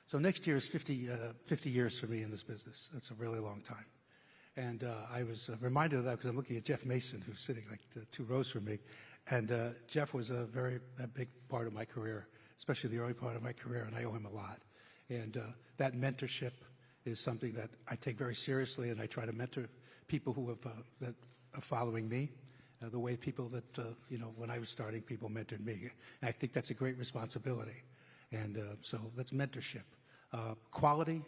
So next year is 50 years for me in this business. That's a really long time. And I was reminded of that because I'm looking at Jeff Mason, who's sitting like 2 rows from me. And Jeff was a big part of my career, especially the early part of my career, and I owe him a lot. And that mentorship is something that I take very seriously, and I try to mentor people who that are following me, the way people that, when I was starting, people mentored me. And I think that's a great responsibility. And so that's mentorship. Quality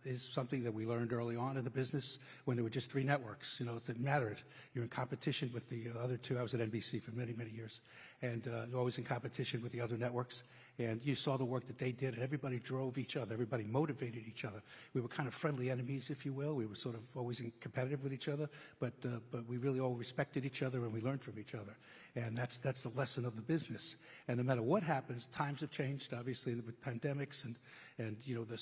is something that we learned early on in the business when there were just 3 networks. It mattered. You're in competition with the other 2. I was at NBC for many, many years, and always in competition with the other networks. And you saw the work that they did, and everybody drove each other. Everybody motivated each other. We were kind of friendly enemies, if you will. We were sort of always competitive with each other, but we really all respected each other, and we learned from each other. And that's the lesson of the business. And no matter what happens, times have changed, obviously, with pandemics and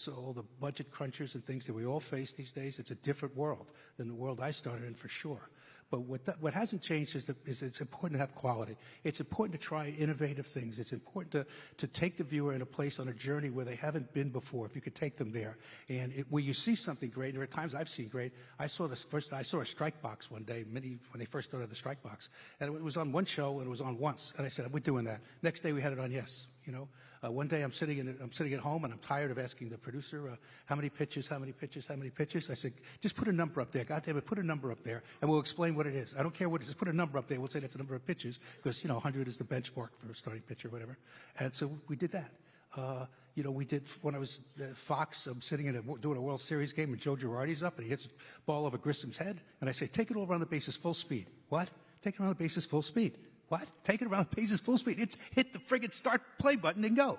all the budget crunchers and things that we all face these days. It's a different world than the world I started in, for sure. But what hasn't changed is it's important to have quality. It's important to try innovative things. It's important to take the viewer in a place on a journey where they haven't been before, if you could take them there. And where you see something great, there are times I've seen great. I saw a strike box one day, when they first started the strike box. And it was on one show, and it was on once. And I said, we're doing that. Next day we had it on Yes. One day I'm sitting at home, and I'm tired of asking the producer, how many pitches? I said, just put a number up there. God damn it, put a number up there, and we'll explain what it is. I don't care what it is. Just put a number up there. We'll say that's the number of pitches because, 100 is the benchmark for a starting pitcher or whatever. And so we did that. We did, when I was at Fox, I'm sitting doing a World Series game, and Joe Girardi's up, and he hits a ball over Grissom's head, and I say, take it all around the bases full speed. What? Take it around the bases full speed. What? Take it around the bases full speed. It's hit the friggin' start play button and go.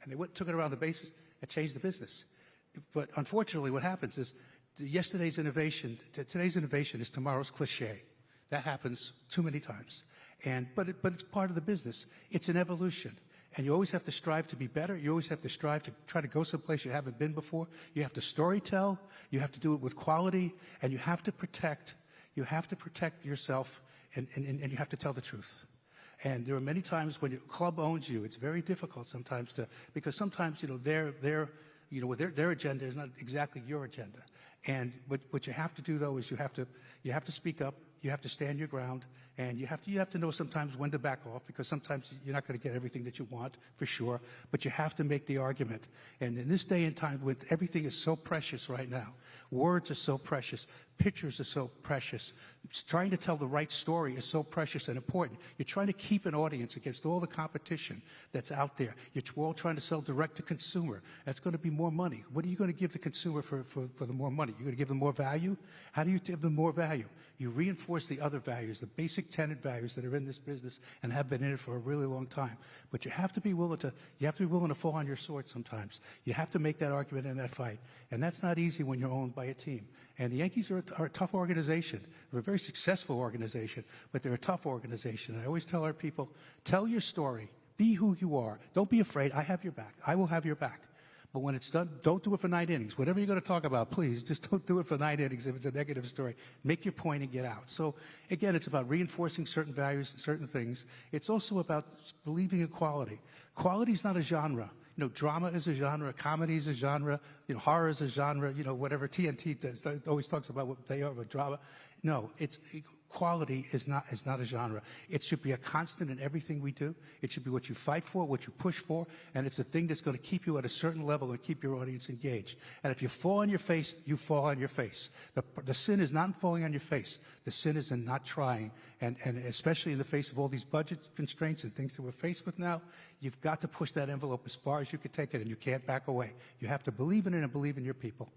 And they took it around the bases and changed the business. But unfortunately, what happens is today's innovation is tomorrow's cliche. That happens too many times. But it's part of the business. It's an evolution. And you always have to strive to be better. You always have to strive to try to go someplace you haven't been before. You have to storytell. You have to do it with quality. And you have to protect yourself. And you have to tell the truth. And there are many times when your club owns you, it's very difficult sometimes because sometimes, their agenda is not exactly your agenda. And what you have to do, though, is you have to speak up, you have to stand your ground, and you have to know sometimes when to back off, because sometimes you're not going to get everything that you want, for sure, but you have to make the argument. And in this day and time, when everything is so precious right now, words are so precious, pictures are so precious, trying to tell the right story is so precious and important. You're trying to keep an audience against all the competition that's out there. We're all trying to sell direct to consumer. That's going to be more money. What are you going to give the consumer for the more money? You're going to give them more value? How do you give them more value? You reinforce the other values, the basic tenet values that are in this business and have been in it for a really long time. But you have to be willing to fall on your sword sometimes. You have to make that argument in that fight. And that's not easy when you're owned by a team. And the Yankees are a tough organization. They're a very successful organization, but they're a tough organization. I always tell our people, tell your story. Be who you are. Don't be afraid. I have your back. I will have your back. But when it's done, don't do it for 9 innings. Whatever you're going to talk about, please, just don't do it for 9 innings if it's a negative story. Make your point and get out. So, again, it's about reinforcing certain values and certain things. It's also about believing in quality. Quality is not a genre. Drama is a genre, comedy is a genre, horror is a genre, whatever TNT does, always talks about what they are, about drama. No, quality is not a genre. It should be a constant in everything we do. It should be what you fight for, what you push for, and it's a thing that's going to keep you at a certain level and keep your audience engaged. And if you fall on your face, you fall on your face. The sin is not in falling on your face. The sin is in not trying. And especially in the face of all these budget constraints and things that we're faced with now, you've got to push that envelope as far as you can take it, and you can't back away. You have to believe in it and believe in your people.